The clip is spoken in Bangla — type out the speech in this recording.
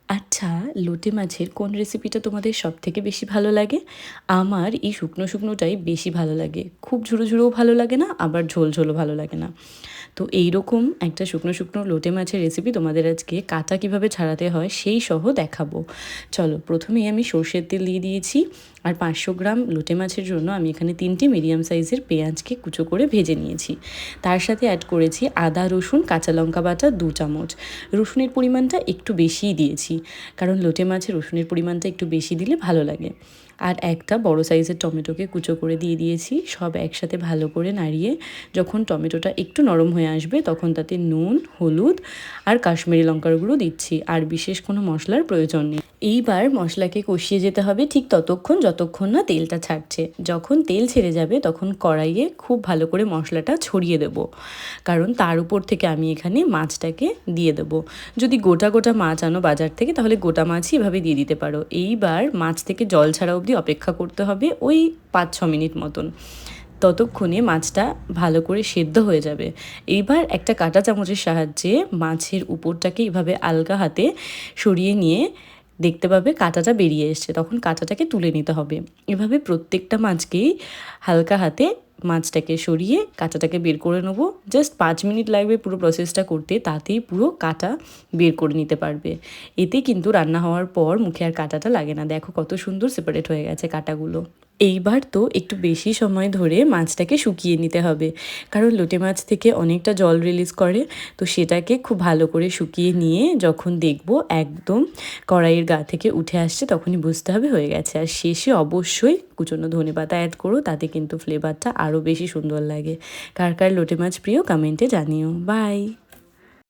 আচ্ছা, লোটে মাছের কোন রেসিপিটা তোমাদের সবথেকে বেশি ভালো লাগে? আমার এই শুকনো শুকনোটাই বেশি ভালো লাগে। খুব ঝুরো ঝুরোও ভালো লাগে না, আবার ঝোল ঝোলও ভালো লাগে না। তো এইরকম একটা শুকনো শুকনো লোটে মাছের রেসিপি তোমাদের আজকে কাঁটা কীভাবে ছাড়াতে হয় সেই সহ দেখাবো। চলো, প্রথমেই আমি সর্ষের তেল দিয়ে দিয়েছি। আর 500 গ্রাম লোটে মাছের জন্য আমি এখানে 3টে মিডিয়াম সাইজের পেঁয়াজকে কুচো করে ভেজে নিয়েছি। তার সাথে অ্যাড করেছি আদা, রসুন, কাঁচা লঙ্কা বাটা 2 চামচ। রসুনের পরিমাণটা একটু বেশিই দিয়েছি, কারণ লোটে মাছে রসুনের পরিমাণটা একটু বেশি দিলে ভালো লাগে। আর একটা বড় সাইজের টমেটোকে কুচো করে দিয়ে দিয়েছি। সব একসাথে ভালো করে নাড়িয়ে যখন টমেটোটা একটু নরম হয়ে আসবে তখন তাতে নুন, হলুদ আর কাশ্মীরি লঙ্কার গুঁড়ো দিচ্ছি। আর বিশেষ কোনো মশলার প্রয়োজন নেই। এইবার মশলাকে কষিয়ে যেতে হবে ঠিক ততক্ষণ যতক্ষণ না তেলটা ছাড়ছে। যখন তেল ছেড়ে যাবে তখন কড়াইয়ে খুব ভালো করে মশলাটা ছড়িয়ে দেব, কারণ তার উপর থেকে আমি এখানে মাছটাকে দিয়ে দেবো। যদি গোটা গোটা মাছ আনো বাজার থেকে তাহলে গোটা মাছই এভাবে দিয়ে দিতে পারো। এইবার মাছ থেকে জল ছাড়া অবধি অপেক্ষা করতে হবে ওই 5-6 মিনিট মতন। ততক্ষণে মাছটা ভালো করে সেদ্ধ হয়ে যাবে। এইবার একটা কাঁটা চামচের সাহায্যে মাছের উপরটাকে এভাবে আলগা হাতে সরিয়ে নিয়ে দেখতে পাবে কাঁটাটা বেরিয়ে এসছে, তখন কাঁটাটাকে তুলে নিতে হবে। এভাবে প্রত্যেকটা মাছকেই হালকা হাতে মাছটাকে সরিয়ে কাঁটাটাকে বের করে নেবো। জাস্ট 5 মিনিট লাগবে পুরো প্রসেসটা করতে, তাতেই পুরো কাঁটা বের করে নিতে পারবে। এতে কিন্তু রান্না হওয়ার পর মুখে আর কাঁটাটা লাগে না। দেখো কত সুন্দর সেপারেট হয়ে গেছে কাঁটাগুলো। এইবার তো একটু বেশি সময় ধরে মাছটাকে শুকিয়ে নিতে হবে, কারণ লোটে মাছ থেকে অনেকটা জল রিলিজ করে। তো সেটাকে খুব ভালো করে শুকিয়ে নিয়ে যখন দেখব একদম কড়াইয়ের গা থেকে উঠে আসছে তখনই বুঝতে হবে হয়ে গেছে। আর শেষে অবশ্যই কুচনো ধনেপাতা অ্যাড করো, তাতে কিন্তু ফ্লেভারটা আরও বেশি সুন্দর লাগে। কার কার লোটে মাছ প্রিয় কমেন্টে জানিও। বাই।